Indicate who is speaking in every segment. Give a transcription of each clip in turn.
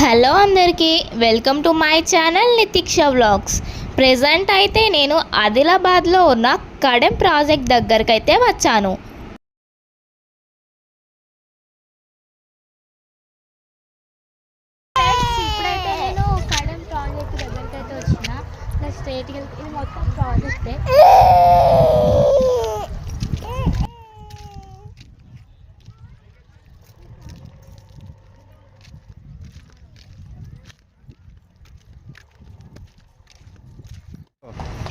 Speaker 1: Hello అందరికీ welcome to my channel Nitiksha vlogs. Present అయితే నేను ఆదిలాబాద్లో ఉన్న కడెం ప్రాజెక్ట్ దగ్గరికి అయితే వచ్చాను. ఇప్పుడైతే నేను కడెం ప్రాజెక్ట్ దగ్గరికి అయితే వచ్చిన. స్ట్రేట్ ఇది మొత్తం ప్రాజెక్టే.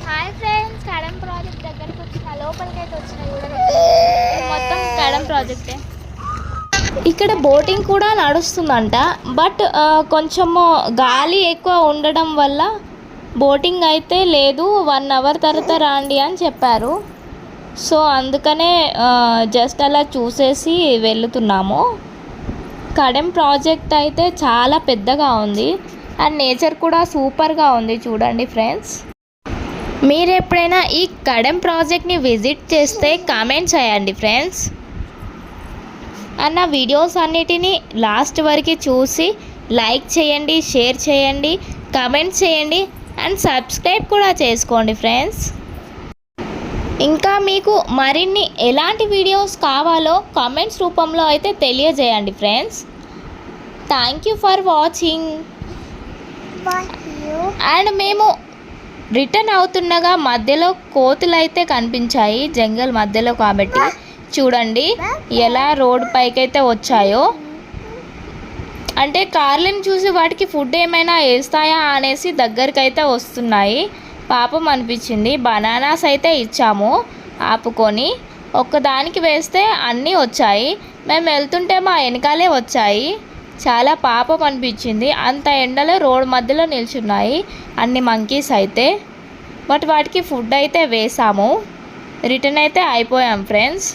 Speaker 1: హాయ్ ఫ్రెండ్స్, కడెం ప్రాజెక్ట్ దగ్గరికి వచ్చిన, లోపలికి అయితే వచ్చిన. మొత్తం కడెం ప్రాజెక్టే. ఇక్కడ బోటింగ్ కూడా నడుస్తుందంట, బట్ కొంచెము గాలి ఎక్కువ ఉండడం వల్ల బోటింగ్ అయితే లేదు. 1 అవర్ తర్వాత రండి అని చెప్పారు. సో అందుకనే జస్ట్ అలా చూసేసి వెళ్తున్నాము. కడెం ప్రాజెక్ట్ అయితే చాలా పెద్దగా ఉంది అండ్ నేచర్ కూడా సూపర్గా ఉంది. చూడండి ఫ్రెండ్స్, మీరు ఎప్పుడైనా ఈ కడెం ప్రాజెక్ట్ని విజిట్ చేస్తే కామెంట్ చేయండి ఫ్రెండ్స్. అన్న వీడియోస్ అన్నిటినీ లాస్ట్ వరకు చూసి లైక్ చేయండి, షేర్ చేయండి, కామెంట్ చేయండి అండ్ సబ్స్క్రైబ్ కూడా చేసుకోండి ఫ్రెండ్స్. ఇంకా మీకు మరిన్ని ఎలాంటి వీడియోస్ కావాలో కామెంట్స్ రూపంలో అయితే తెలియజేయండి friends. Thank you for watching. And మేము రిటర్న్ అవుతుండగా మధ్యలో కోతులు అయితే కనిపించాయి, జంగల్ మధ్యలో కాబట్టి. చూడండి ఎలా రోడ్ పైకి అయితే వచ్చాయో. అంటే కార్లను చూసి వాటికి ఫుడ్ ఏమైనా వేస్తాయా అనేసి దగ్గరికి అయితే వస్తున్నాయి. పాపం అనిపించింది. బనానాస్ అయితే ఇచ్చాము ఆపుకొని. ఒక్కదానికి వేస్తే అన్నీ వచ్చాయి. మేము వెళ్తుంటే మా వెనకాలే వచ్చాయి. చాలా పాపం అనిపించింది. అంత ఎండలో రోడ్ మధ్యలో నిల్చున్నాయి అన్ని మంకీస్ అయితే. బట్ వాటికి ఫుడ్ అయితే వేసాము. రిటర్న్ అయితే అయిపోయాం ఫ్రెండ్స్.